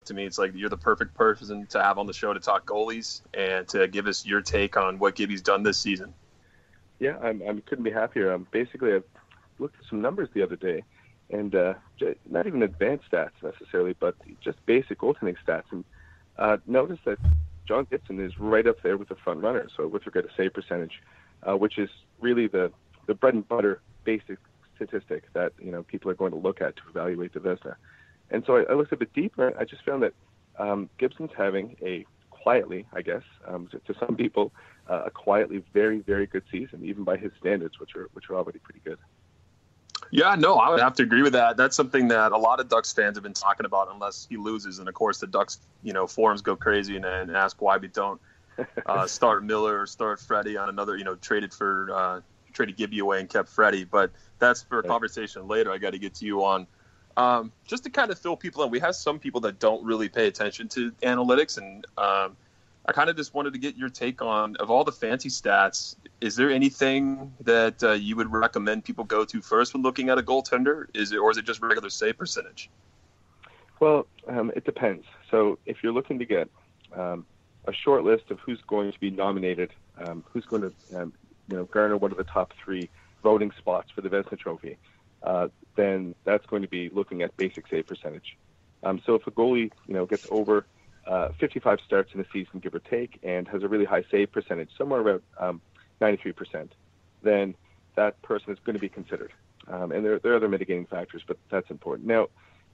to me, it's like you're the perfect person to have on the show to talk goalies and to give us your take on what Gibby's done this season. Yeah, I couldn't be happier. Basically, I looked at some numbers the other day, and not even advanced stats necessarily, but just basic goaltending stats, and noticed that John Gibson is right up there with the front runner. So with regard to save percentage, which is really the bread and butter basic statistic that people are going to look at to evaluate the Vezina. And so I looked a bit deeper. I just found that Gibson's having a quietly, I guess, to some people, a quietly very, very good season, even by his standards, which are already pretty good. Yeah, no, I would have to agree with that. That's something that a lot of Ducks fans have been talking about, unless he loses. And of course, the Ducks, forums go crazy and ask why we don't start Miller or start Freddie on another, traded Gibby away and kept Freddie. But that's for a conversation later. I got to get to you on. Just to kind of fill people in, we have some people that don't really pay attention to analytics, and I kind of just wanted to get your take on, of all the fancy stats, is there anything that you would recommend people go to first when looking at a goaltender? Or is it just regular save percentage? Well, it depends. So if you're looking to get a short list of who's going to be nominated, who's going to garner one of the top 3 voting spots for the Vezina Trophy, then that's going to be looking at basic save percentage. So if a goalie, gets over 55 starts in a season, give or take, and has a really high save percentage, somewhere around 93%, then that person is going to be considered. And there are other mitigating factors, but that's important. Now,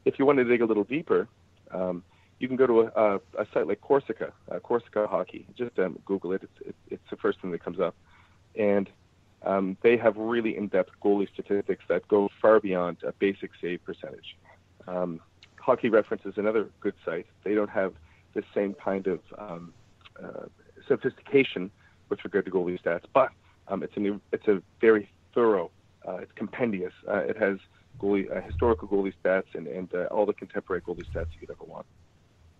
if you want to dig a little deeper, you can go to a site like Corsica Hockey. Just Google it. It's the first thing that comes up. And they have really in-depth goalie statistics that go far beyond a basic save percentage. Hockey Reference is another good site. They don't have the same kind of sophistication with regard to goalie stats, but it's a very thorough, it's compendious. It has historical goalie stats and all the contemporary goalie stats you could ever want.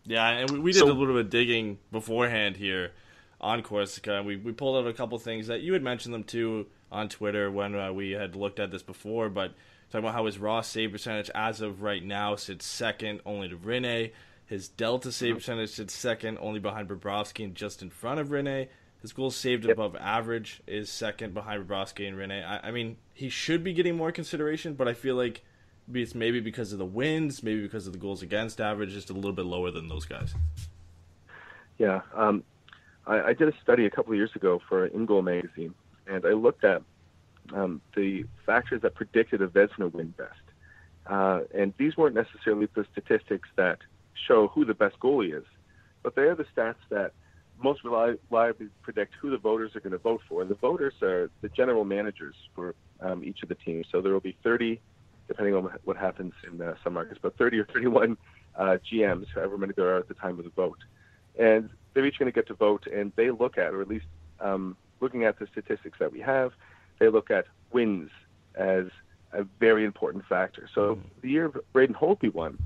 Yeah, and we did a little bit of digging beforehand here on Corsica. We pulled out a couple things that you had mentioned them too on Twitter when we had looked at this before, but talking about how his raw save percentage as of right now sits second only to Rinne. His delta save percentage sits second only behind Bobrovsky and just in front of Rinne. His goals saved above average is second behind Bobrovsky and Rinne. I mean, he should be getting more consideration, but I feel like it's maybe because of the wins, maybe because of the goals against average, just a little bit lower than those guys. Yeah, I did a study a couple of years ago for InGoal magazine, and I looked at the factors that predicted a Vezina win best. And these weren't necessarily the statistics that show who the best goalie is, but they are the stats that most reliably predict who the voters are going to vote for. And the voters are the general managers for each of the teams. So there will be 30, depending on what happens in some markets, but 30 or 31 GMs, however many there are at the time of the vote. And they're each going to get to vote, and they look at, or at least looking at the statistics that we have, they look at wins as a very important factor. So the year Braden Holtby won,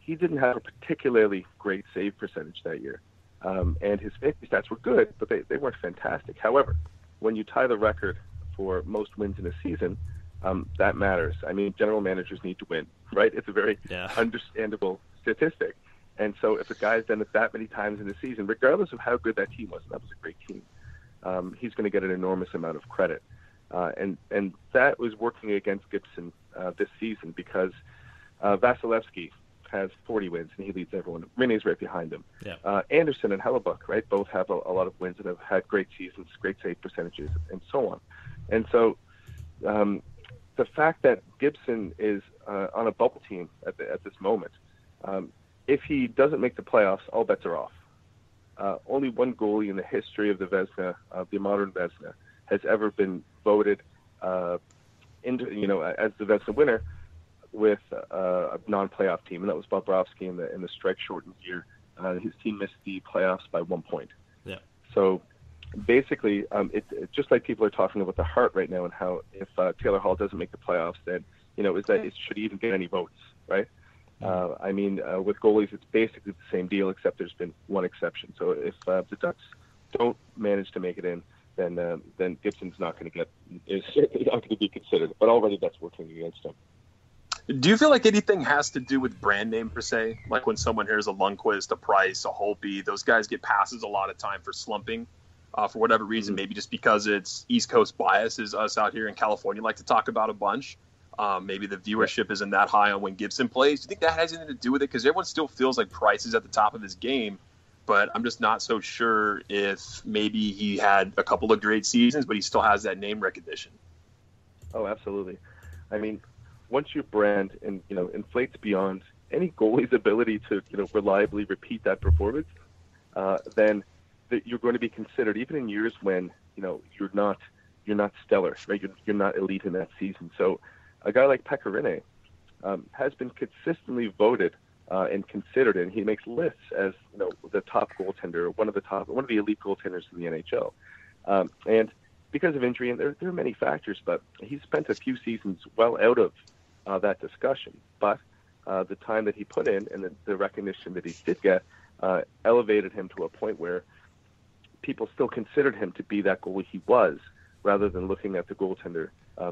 he didn't have a particularly great save percentage that year. And his fantasy stats were good, but they weren't fantastic. However, when you tie the record for most wins in a season, that matters. I mean, general managers need to win, right? It's a very understandable statistic. And so if a guy's done it that many times in a season, regardless of how good that team was, and that was a great team, he's going to get an enormous amount of credit. And that was working against Gibson this season because Vasilevsky has 40 wins, and he leads everyone. Rinne's right behind him. Yeah. Anderson and Hellebuck, right, both have a lot of wins and have had great seasons, great save percentages, and so on. And so the fact that Gibson is on a bubble team at this moment, if he doesn't make the playoffs, all bets are off. Only one goalie in the history of the Vezina, the modern Vezina, has ever been voted as the Vezina winner with a non-playoff team, and that was Bobrovsky in the strike-shortened year. His team missed the playoffs by 1 point. Yeah. So basically, it just like people are talking about the Hart right now and how if Taylor Hall doesn't make the playoffs, then should he even get any votes, right? I mean, with goalies, it's basically the same deal, except there's been one exception. So if the Ducks don't manage to make it in, then Gibson's not going to be considered. But already that's working against him. Do you feel like anything has to do with brand name per se? Like when someone hears a Lundqvist, a Price, a Holtby, those guys get passes a lot of time for slumping for whatever reason. Maybe just because it's East Coast bias, is us out here in California like to talk about a bunch. Maybe the viewership isn't that high on when Gibson plays. Do you think that has anything to do with it? Because everyone still feels like Price is at the top of his game, but I'm just not so sure if maybe he had a couple of great seasons, but he still has that name recognition. Oh, absolutely. I mean, once your brand inflates beyond any goalie's ability to reliably repeat that performance, then you're going to be considered even in years when you're not stellar, right? You're not elite in that season. So a guy like Pekka Rinne has been consistently voted and considered, and he makes lists as the top goaltender, one of the elite goaltenders in the NHL, and because of injury, and there are many factors, but he's spent a few seasons well out of that discussion. But the time that he put in and the recognition that he did get elevated him to a point where people still considered him to be that goalie he was, rather than looking at the goaltender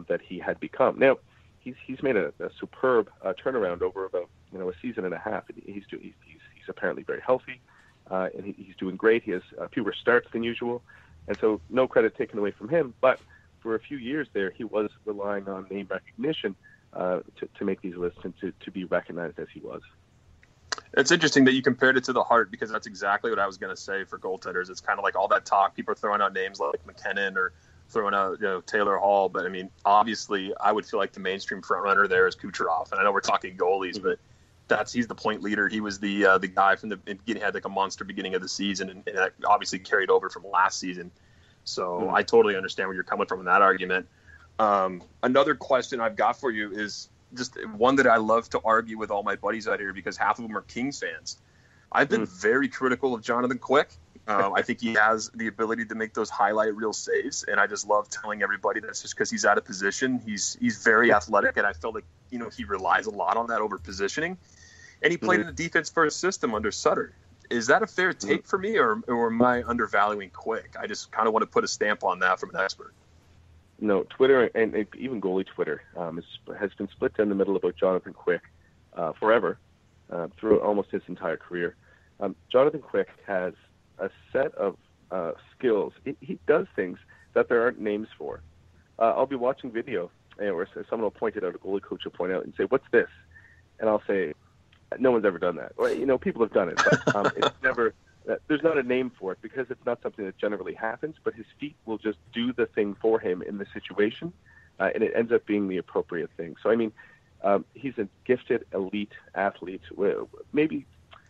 that he had become. Now, he's made a superb turnaround over about a season and a half. He's apparently very healthy, and he's doing great. He has fewer starts than usual. And so no credit taken away from him, but for a few years there, he was relying on name recognition to make these lists and to be recognized as he was. It's interesting that you compared it to the Hart, because that's exactly what I was going to say for goaltenders. It's kind of like all that talk. People are throwing out names like McKinnon or throwing out Taylor Hall. But, I mean, obviously, I would feel like the mainstream frontrunner there is Kucherov. And I know we're talking goalies, but he's the point leader. He was the guy from the beginning, had like a monster beginning of the season, and that obviously carried over from last season. So I totally understand where you're coming from in that argument. Another question I've got for you is just one that I love to argue with all my buddies out here, because half of them are Kings fans. I've been very critical of Jonathan Quick. I think he has the ability to make those highlight reel saves, and I just love telling everybody that's just because he's out of position. He's very athletic, and I feel like he relies a lot on that over positioning. And he played in the defense first system under Sutter. Is that a fair take for me, or am I undervaluing Quick? I just kind of want to put a stamp on that from an expert. No, Twitter and even goalie Twitter has been split down the middle about Jonathan Quick forever, through almost his entire career. Jonathan Quick has a set of skills. He does things that there aren't names for. I'll be watching video, or someone will point it out, a goalie coach will point out and say, "What's this?" And I'll say, "No one's ever done that." Or, people have done it, but it's never. There's not a name for it because it's not something that generally happens. But his feet will just do the thing for him in the situation, and it ends up being the appropriate thing. So I mean, he's a gifted, elite athlete. Maybe,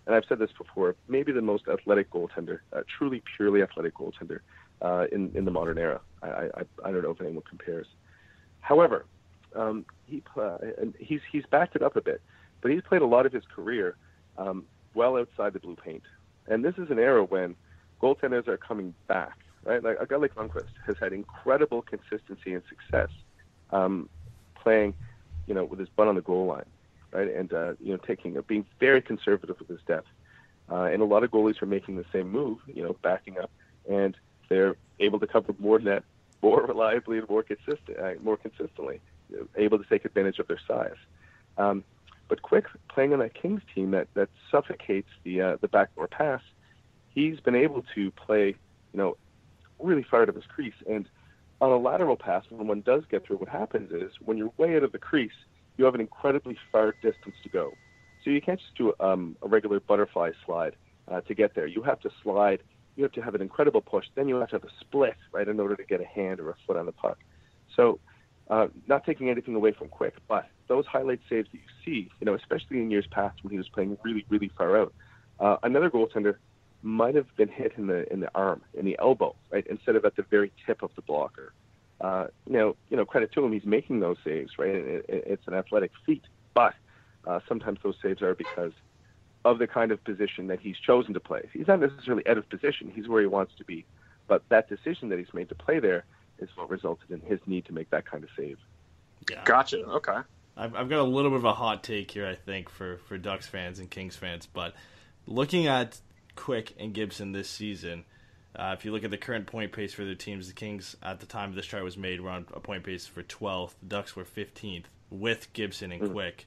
and I've said this before, maybe the most athletic goaltender, truly, purely athletic goaltender in the modern era. I don't know if anyone compares. However, he's backed it up a bit. But he's played a lot of his career well outside the blue paint. And this is an era when goaltenders are coming back, right? Like a guy like Lundqvist has had incredible consistency and success playing, with his butt on the goal line, right? And, being very conservative with his depth. And a lot of goalies are making the same move, backing up, and they're able to cover more net more reliably and more consistently, able to take advantage of their size. But Quick, playing on that Kings team that suffocates the backdoor pass, he's been able to play, really far out of his crease. And on a lateral pass, when one does get through, what happens is when you're way out of the crease, you have an incredibly far distance to go. So you can't just do a regular butterfly slide to get there. You have to slide. You have to have an incredible push. Then you have to have a split, right, in order to get a hand or a foot on the puck. So not taking anything away from Quick, but those highlight saves that you see, especially in years past when he was playing really, really far out, another goaltender might have been hit in the arm, in the elbow, right, instead of at the very tip of the blocker. Credit to him, he's making those saves, right? It's an athletic feat, but sometimes those saves are because of the kind of position that he's chosen to play. He's not necessarily out of position; he's where he wants to be, but that decision that he's made to play there is what resulted in his need to make that kind of save. Yeah. Gotcha. Okay. I've got a little bit of a hot take here, I think, for Ducks fans and Kings fans. But looking at Quick and Gibson this season, if you look at the current point pace for their teams, the Kings, at the time this chart was made, were on a point pace for 12th. The Ducks were 15th with Gibson and Quick.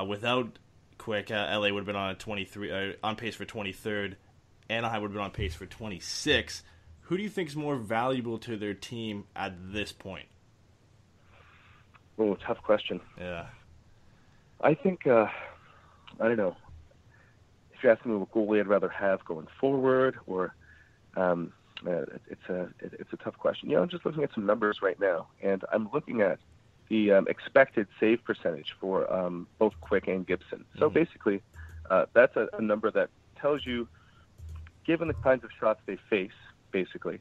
Without Quick, LA would have been on pace for 23rd. Anaheim would have been on pace for 26th. Who do you think is more valuable to their team at this point? Oh, tough question. Yeah. I think, I don't know. If you're asking me what goalie I'd rather have going forward, or it's a tough question. I'm just looking at some numbers right now, and I'm looking at the expected save percentage for both Quick and Gibson. So basically, that's a number that tells you, given the kinds of shots they face, basically,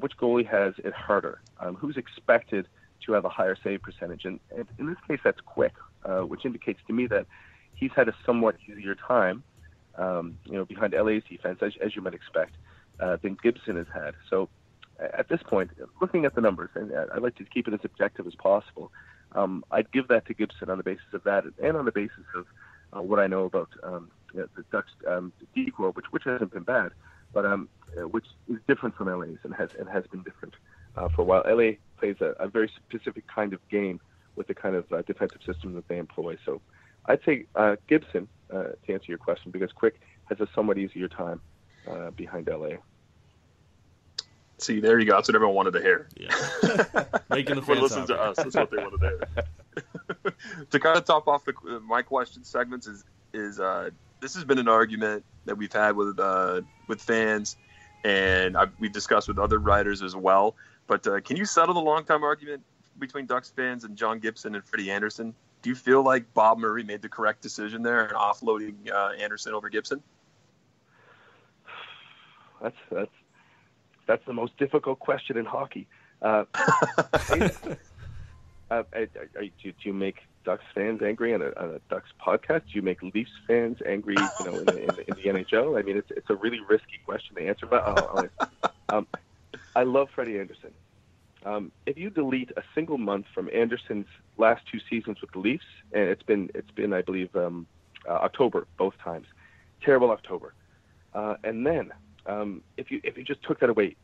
which goalie has it harder, who's expected to have a higher save percentage. And in this case, that's Quick, which indicates to me that he's had a somewhat easier time, behind LA's defense, as you might expect, than Gibson has had. So at this point, looking at the numbers, and I'd like to keep it as objective as possible, I'd give that to Gibson on the basis of that, and on the basis of what I know about the Ducks decor, which hasn't been bad, but which is different from LA's and has been different for a while. LA plays a very specific kind of game with the kind of defensive system that they employ. So I'd say Gibson, to answer your question, because Quick has a somewhat easier time behind LA. See, there you go. That's what everyone wanted to hear. Yeah. Making the fans listen to us. That's what they wanted to hear. To kind of top off my question segments is this has been an argument that we've had with fans, and we've discussed with other writers as well. But can you settle the long-time argument between Ducks fans and John Gibson and Freddie Anderson? Do you feel like Bob Murray made the correct decision there in offloading Anderson over Gibson? That's the most difficult question in hockey. Do you make Ducks fans angry on a Ducks podcast? Do you make Leafs fans angry, in the NHL? I mean, it's a really risky question to answer. But I love Freddie Anderson. If you delete a single month from Anderson's last two seasons with the Leafs, and it's been I believe October both times, terrible October, and then if you just took that away,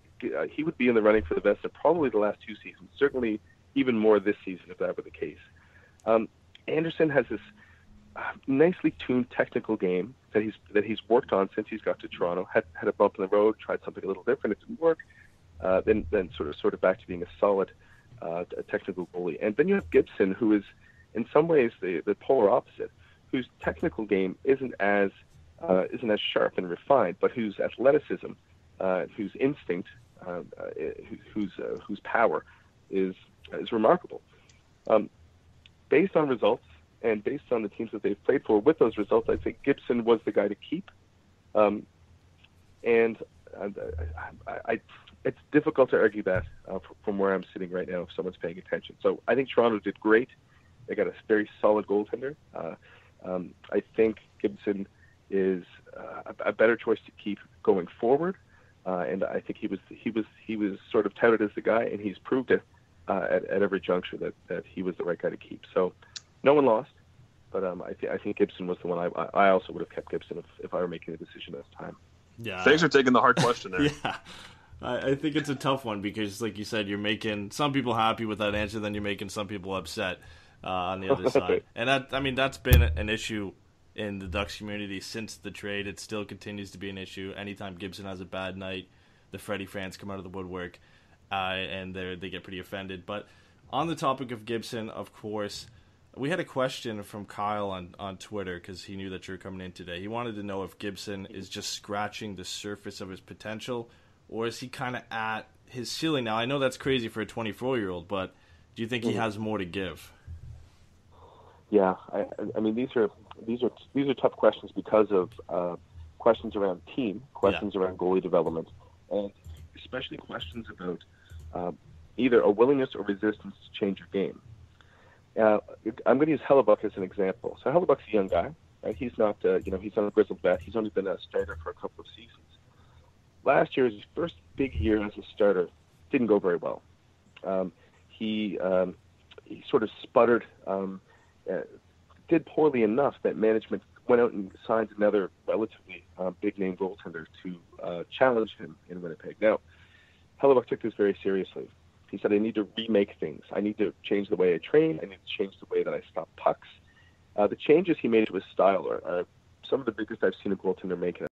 he would be in the running for the Vezina probably the last two seasons, certainly even more this season if that were the case. Anderson has this nicely tuned technical game that he's worked on since he's got to Toronto. Had a bump in the road, tried something a little different, it didn't work. Then sort of back to being a solid technical goalie. And then you have Gibson, who is in some ways the polar opposite, whose technical game isn't as sharp and refined, but whose athleticism, whose instinct, whose power is remarkable. Based on results and based on the teams that they've played for, with those results, I think Gibson was the guy to keep. And it's difficult to argue that from where I'm sitting right now if someone's paying attention. So I think Toronto did great. They got a very solid goaltender. I think Gibson is a better choice to keep going forward. And I think he was sort of touted as the guy, and he's proved it at every juncture that he was the right guy to keep. So no one lost, but I think Gibson was the one. I also would have kept Gibson if I were making a decision this time. Yeah. Thanks for taking the hard question there. Yeah. I think it's a tough one because, like you said, you're making some people happy with that answer, then you're making some people upset on the other side. And that's been an issue in the Ducks community since the trade. It still continues to be an issue. Anytime Gibson has a bad night, the Freddie fans come out of the woodwork, and they get pretty offended. But on the topic of Gibson, of course, we had a question from Kyle on Twitter because he knew that you were coming in today. He wanted to know if Gibson is just scratching the surface of his potential, or is he kind of at his ceiling now? I know that's crazy for a 24-year-old, but do you think he has more to give? Yeah, I mean these are tough questions because of questions around team, questions around goalie development, and especially questions about either a willingness or resistance to change your game. I'm going to use Hellebuck as an example. So Hellebuck's a young guy. Right? He's not, he's not a grizzled vet. He's only been a starter for a couple of seasons. Last year, his first big year as a starter didn't go very well. He sort of sputtered, did poorly enough that management went out and signed another relatively big-name goaltender to challenge him in Winnipeg. Now, Hellebuck took this very seriously. He said, I need to remake things. I need to change the way I train. I need to change the way that I stop pucks. The changes he made to his style are some of the biggest I've seen a goaltender make in